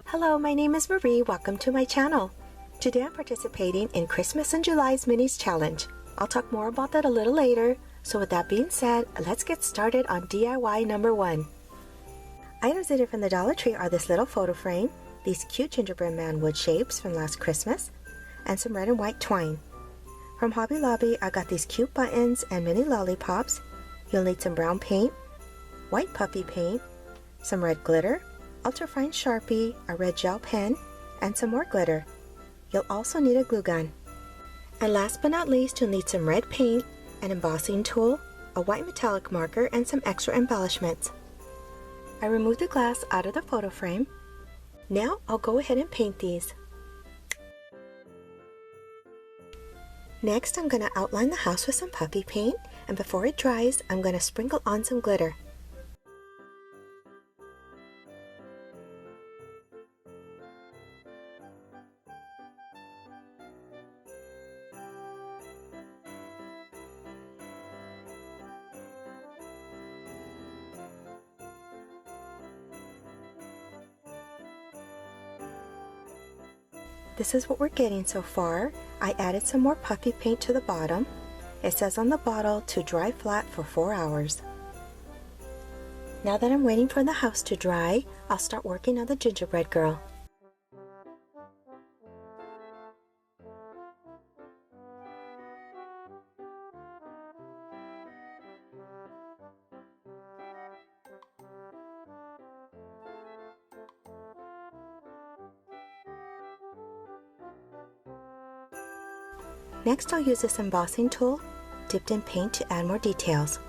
Hello, my name is Marie. Welcome to my channel. Today I'm participating in Christmas in July's Minis Challenge. I'll talk more about that a little later. So with that being said, let's get started on DIY number 1. Items I did from the Dollar Tree are this little photo frame, these cute gingerbread man wood shapes from last Christmas, and some red and white twine. From Hobby Lobby, I got these cute buttons and mini lollipops. You'll need some brown paint, white puffy paint, some red glitter, ultrafine Sharpie, a red gel pen, and some more glitter. You'll also need a glue gun. And last but not least, you'll need some red paint, an embossing tool, a white metallic marker, and some extra embellishments. I removed the glass out of the photo frame. Now I'll go ahead and paint these. Next, I'm going to outline the house with some puffy paint, and before it dries, I'm going to sprinkle on some glitter. This is what we're getting so far. I added some more puffy paint to the bottom. It says on the bottle to dry flat for 4 hours. Now that I'm waiting for the house to dry, I'll start working on the gingerbread girl. Next, I'll use this embossing tool, dipped in paint to add more details.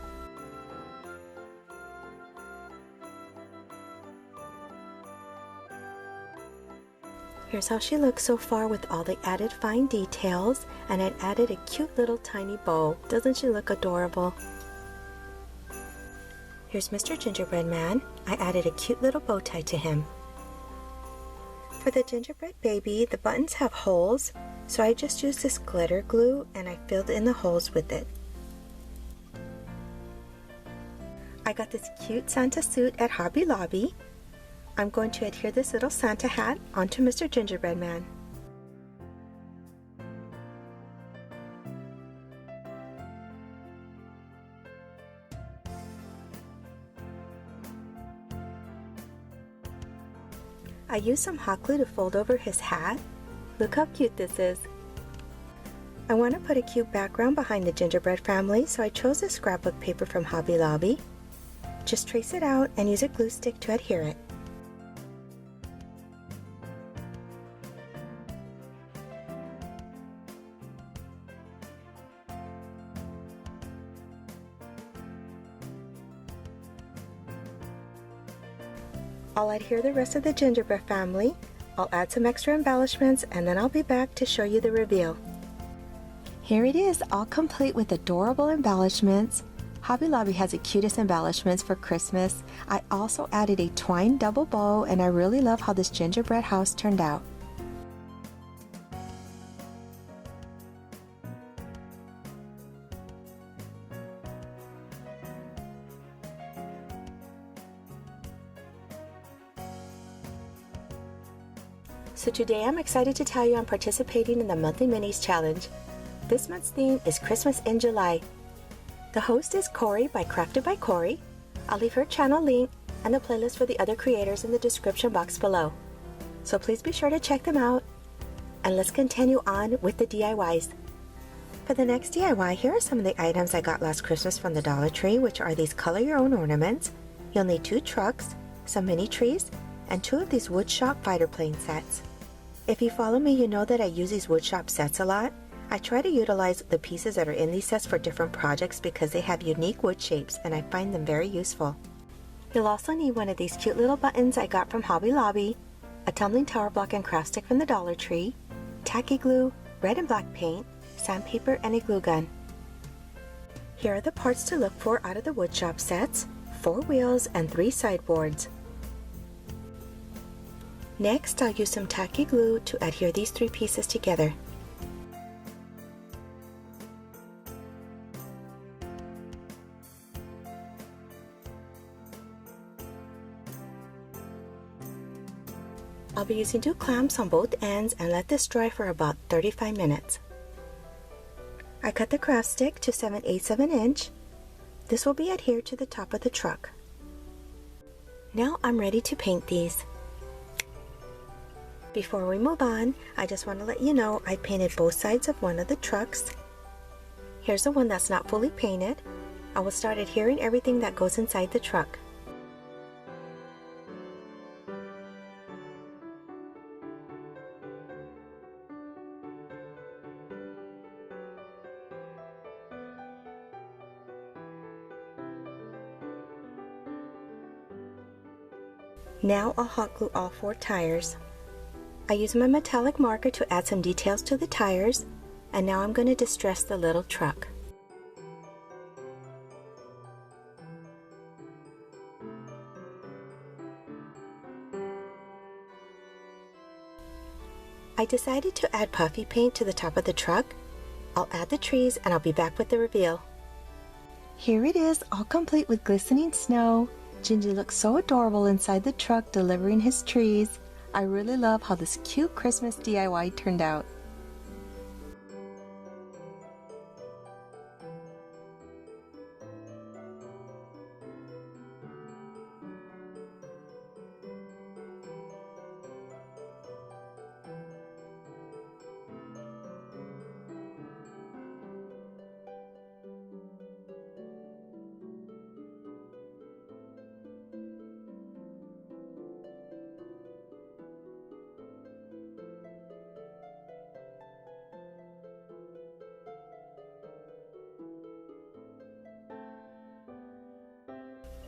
Here's how she looks so far with all the added fine details, and I'd added a cute little tiny bow. Doesn't she look adorable? Here's Mr. Gingerbread Man. I added a cute little bow tie to him. For the gingerbread baby, the buttons have holes, so I just used this glitter glue and I filled in the holes with it. I got this cute Santa suit at Hobby Lobby. I'm going to adhere this little Santa hat onto Mr. Gingerbread Man. I used some hot glue to fold over his hat. Look how cute this is. I want to put a cute background behind the gingerbread family, so I chose this scrapbook paper from Hobby Lobby. Just trace it out and use a glue stick to adhere it. I'll adhere the rest of the gingerbread family. I'll add some extra embellishments and then I'll be back to show you the reveal. Here it is, all complete with adorable embellishments. Hobby Lobby has the cutest embellishments for Christmas. I also added a twine double bow and I really love how this gingerbread house turned out. So today I'm excited to tell you I'm participating in the Monthly Minis Challenge. This month's theme is Christmas in July. The host is Corey by Crafted by Corey. I'll leave her channel link and the playlist for the other creators in the description box below. So please be sure to check them out. And let's continue on with the DIYs. For the next DIY, here are some of the items I got last Christmas from the Dollar Tree, which are these color your own ornaments. You'll need 2 trucks, some mini trees, and 2 of these Woodshop Fighter Plane sets. If you follow me, you know that I use these woodshop sets a lot. I try to utilize the pieces that are in these sets for different projects because they have unique wood shapes and I find them very useful. You'll also need one of these cute little buttons I got from Hobby Lobby, a tumbling tower block and craft stick from the Dollar Tree, tacky glue, red and black paint, sandpaper, and a glue gun. Here are the parts to look for out of the woodshop sets: 4 wheels and 3 sideboards. Next, I'll use some tacky glue to adhere these 3 pieces together. I'll be using 2 clamps on both ends and let this dry for about 35 minutes. I cut the craft stick to 7/8 of an inch. This will be adhered to the top of the truck. Now I'm ready to paint these. Before we move on, I just want to let you know I painted both sides of one of the trucks. Here's the one that's not fully painted. I will start adhering everything that goes inside the truck. Now I'll hot glue all 4 tires. I use my metallic marker to add some details to the tires, and now I'm going to distress the little truck. I decided to add Puffy paint to the top of the truck. I'll add the trees and I'll be back with the reveal. Here it is, all complete with glistening snow. Gingy looks so adorable inside the truck delivering his trees. I really love how this cute Christmas DIY turned out.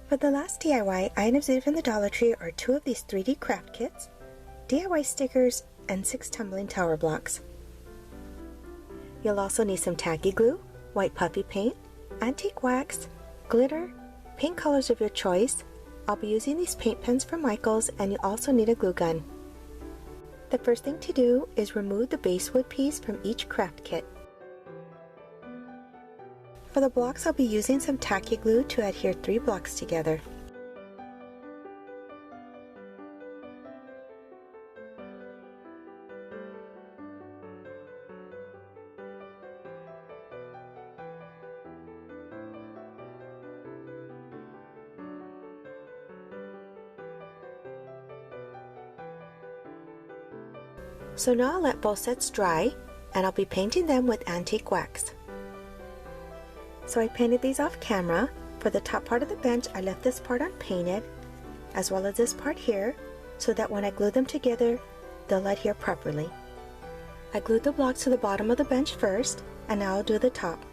For the last DIY, items needed from the Dollar Tree are 2 of these 3D craft kits, DIY stickers, and 6 tumbling tower blocks. You'll also need some tacky glue, white puffy paint, antique wax, glitter, paint colors of your choice. I'll be using these paint pens from Michaels, and you also need a glue gun. The first thing to do is remove the base wood piece from each craft kit. For the blocks, I'll be using some tacky glue to adhere 3 blocks together. So now I'll let both sets dry, and I'll be painting them with antique wax. So I painted these off camera. For the top part of the bench, I left this part unpainted, as well as this part here, so that when I glue them together, they'll adhere properly. I glued the blocks to the bottom of the bench first, and now I'll do the top.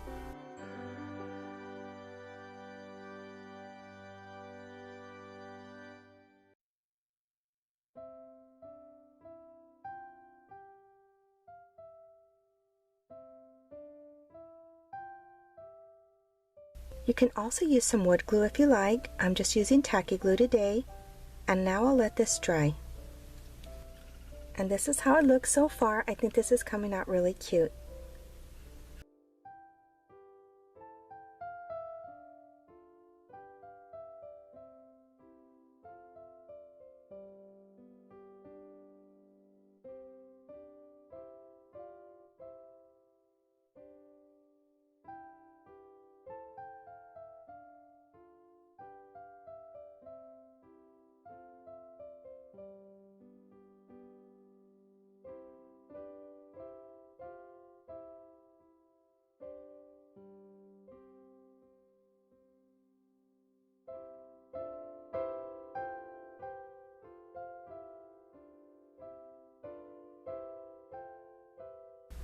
You can also use some wood glue if you like. I'm just using tacky glue today. And now I'll let this dry. And this is how it looks so far. I think this is coming out really cute.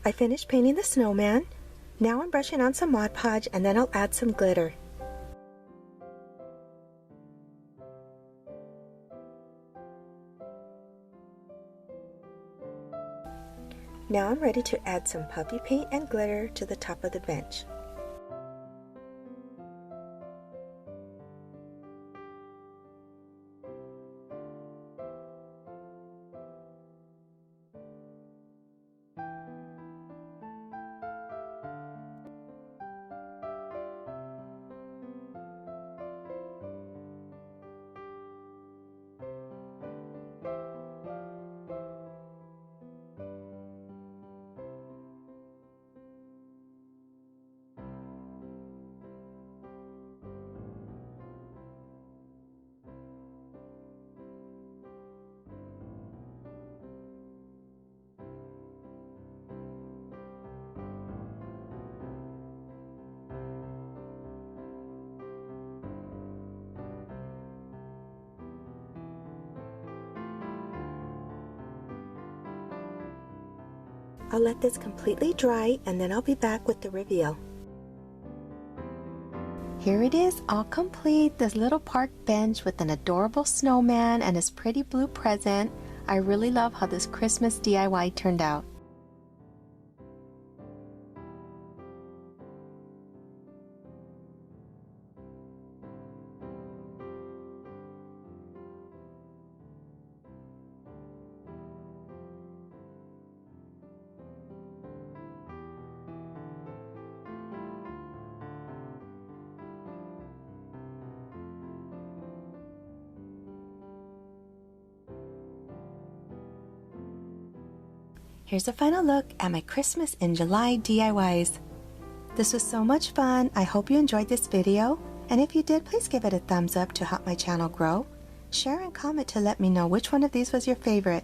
I finished painting the snowman. Now I'm brushing on some Mod Podge, and then I'll add some glitter. Now I'm ready to add some puppy paint and glitter to the top of the bench. I'll let this completely dry and then I'll be back with the reveal. Here it is, all complete, this little park bench with an adorable snowman and his pretty blue present. I really love how this Christmas DIY turned out. Here's a final look at my Christmas in July DIYs. This was so much fun. I hope you enjoyed this video, and if you did, please give it a thumbs up to help my channel grow. Share and comment to let me know which one of these was your favorite.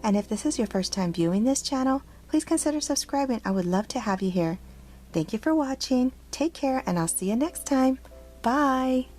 And if this is your first time viewing this channel, please consider subscribing. I would love to have you here. Thank you for watching. Take care, and I'll see you next time. Bye!